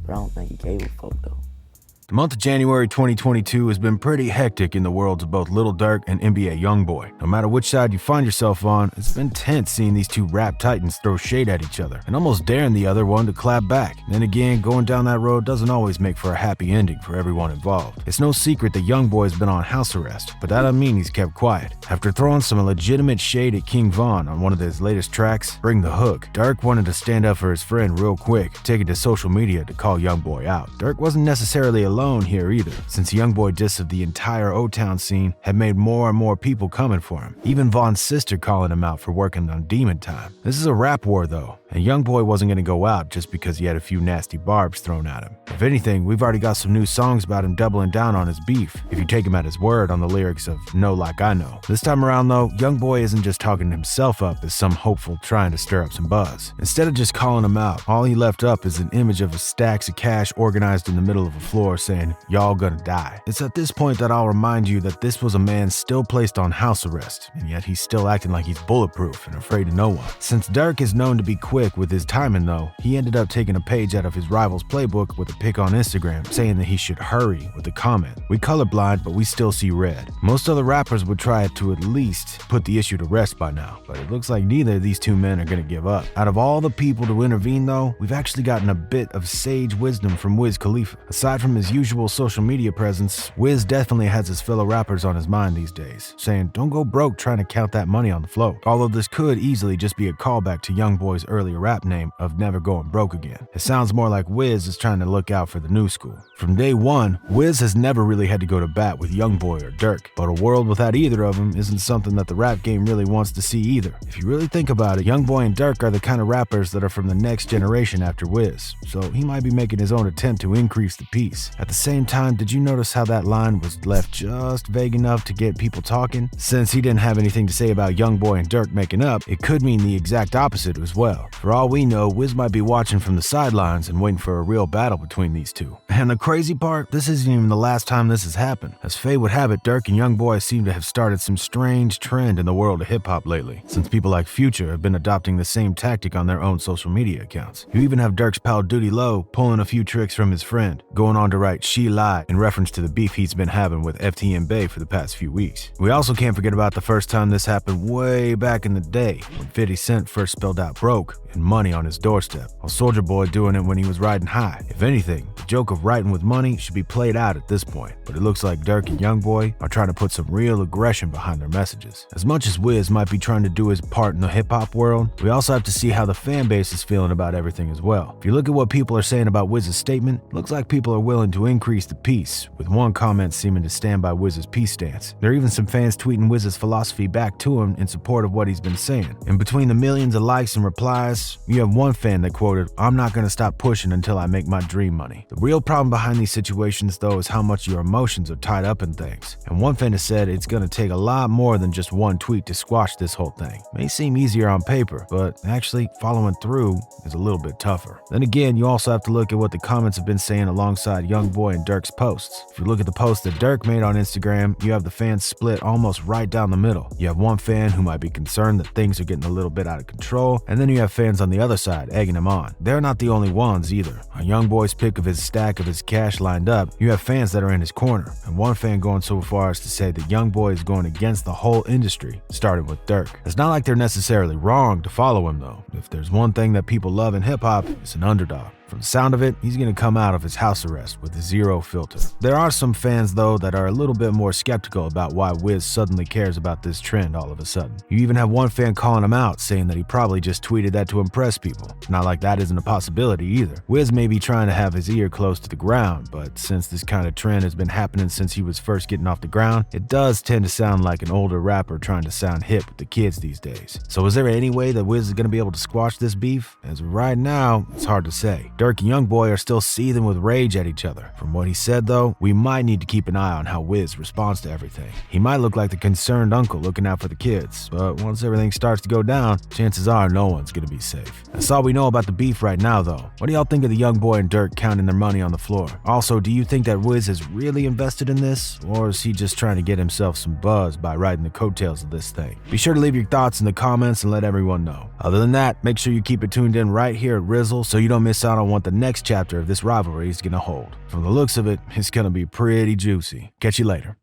but I don't think he gave a fuck though. The month of January 2022 has been pretty hectic in the worlds of both Lil Durk and NBA YoungBoy. No matter which side you find yourself on, it's been tense seeing these two rap titans throw shade at each other and almost daring the other one to clap back. Then again, going down that road doesn't always make for a happy ending for everyone involved. It's no secret that YoungBoy's been on house arrest, but that doesn't mean he's kept quiet. After throwing some legitimate shade at King Von on one of his latest tracks, Bring the Hook, Durk wanted to stand up for his friend real quick, taking to social media to call YoungBoy out. Durk wasn't necessarily alone here either, since YoungBoy diss of the entire O-Town scene had made more and more people coming for him, even Von's sister calling him out for working on Demon Time. This is a rap war though, and YoungBoy wasn't going to go out just because he had a few nasty barbs thrown at him. If anything, we've already got some new songs about him doubling down on his beef, if you take him at his word on the lyrics of Know Like I Know. This time around though, YoungBoy isn't just talking himself up as some hopeful trying to stir up some buzz. Instead of just calling him out, all he left up is an image of stacks of cash organized in the middle of a floor saying, "Y'all gonna die." It's at this point that I'll remind you that this was a man still placed on house arrest, and yet he's still acting like he's bulletproof and afraid of no one. Since Durk is known to be quick with his timing though, he ended up taking a page out of his rival's playbook with a pic on Instagram saying that he should hurry with the comment, "We colorblind, but we still see red." Most other rappers would try to at least put the issue to rest by now, but it looks like neither of these two men are gonna give up. Out of all the people to intervene though, we've actually gotten a bit of sage wisdom from Wiz Khlaifa. Aside from his usual social media presence, Wiz definitely has his fellow rappers on his mind these days, saying don't go broke trying to count that money on the flow. Although this could easily just be a callback to YoungBoy's earlier rap name of Never Going Broke Again. It sounds more like Wiz is trying to look out for the new school. From day one, Wiz has never really had to go to bat with YoungBoy or Durk, but a world without either of them isn't something that the rap game really wants to see either. If you really think about it, YoungBoy and Durk are the kind of rappers that are from the next generation after Wiz, so he might be making his own attempt to increase the peace. At the same time, did you notice how that line was left just vague enough to get people talking? Since he didn't have anything to say about YoungBoy and Durk making up, it could mean the exact opposite as well. For all we know, Wiz might be watching from the sidelines and waiting for a real battle between these two. And the crazy part, this isn't even the last time this has happened. As fate would have it, Durk and YoungBoy seem to have started some strange trend in the world of hip-hop lately, since people like Future have been adopting the same tactic on their own social media accounts. You even have Durk's pal Duty Low pulling a few tricks from his friend, going on to write "She Lied" in reference to the beef he's been having with FTM Bay for the past few weeks. We also can't forget about the first time this happened way back in the day, when 50 Cent first spelled out broke and money on his doorstep, while Soulja Boy doing it when he was riding high. If anything, the joke of writing with money should be played out at this point, but it looks like Durk and YoungBoy are trying to put some real aggression behind their messages. As much as Wiz might be trying to do his part in the hip-hop world, we also have to see how the fan base is feeling about everything as well. If you look at what people are saying about Wiz's statement, it looks like people are willing to increase the peace, with one comment seeming to stand by Wiz's peace stance. There are even some fans tweeting Wiz's philosophy back to him in support of what he's been saying. And between the millions of likes and replies, you have one fan that quoted, "I'm not gonna stop pushing until I make my dream money." The real problem behind these situations though is how much your emotions are tied up in things. And one fan has said it's gonna take a lot more than just one tweet to squash this whole thing. May seem easier on paper, but actually following through is a little bit tougher. Then again, you also have to look at what the comments have been saying alongside YoungBoy and Durk's posts. If you look at the post that Durk made on Instagram, you have the fans split almost right down the middle. You have one fan who might be concerned that things are getting a little bit out of control, and then you have fans on the other side egging him on. They're not the only ones either. On YoungBoy's pic of his stack of his cash lined up, you have fans that are in his corner, and one fan going so far as to say that YoungBoy is going against the whole industry, starting with Durk. It's not like they're necessarily wrong to follow him though. If there's one thing that people love in hip-hop, it's an underdog. From the sound of it, he's going to come out of his house arrest with zero filter. There are some fans, though, that are a little bit more skeptical about why Wiz suddenly cares about this trend all of a sudden. You even have one fan calling him out, saying that he probably just tweeted that to impress people. Not like that isn't a possibility either. Wiz may be trying to have his ear close to the ground, but since this kind of trend has been happening since he was first getting off the ground, it does tend to sound like an older rapper trying to sound hip with the kids these days. So is there any way that Wiz is going to be able to squash this beef? As of right now, it's hard to say. Durk and YoungBoy are still seething with rage at each other. From what he said though, we might need to keep an eye on how Wiz responds to everything. He might look like the concerned uncle looking out for the kids, but once everything starts to go down, chances are no one's gonna be safe. That's all we know about the beef right now though. What do y'all think of the YoungBoy and Durk counting their money on the floor? Also, do you think that Wiz is really invested in this, or is he just trying to get himself some buzz by riding the coattails of this thing? Be sure to leave your thoughts in the comments and let everyone know. Other than that, make sure you keep it tuned in right here at RIZZLE so you don't miss out on on what the next chapter of this rivalry is gonna hold. From the looks of it, it's gonna be pretty juicy. Catch you later.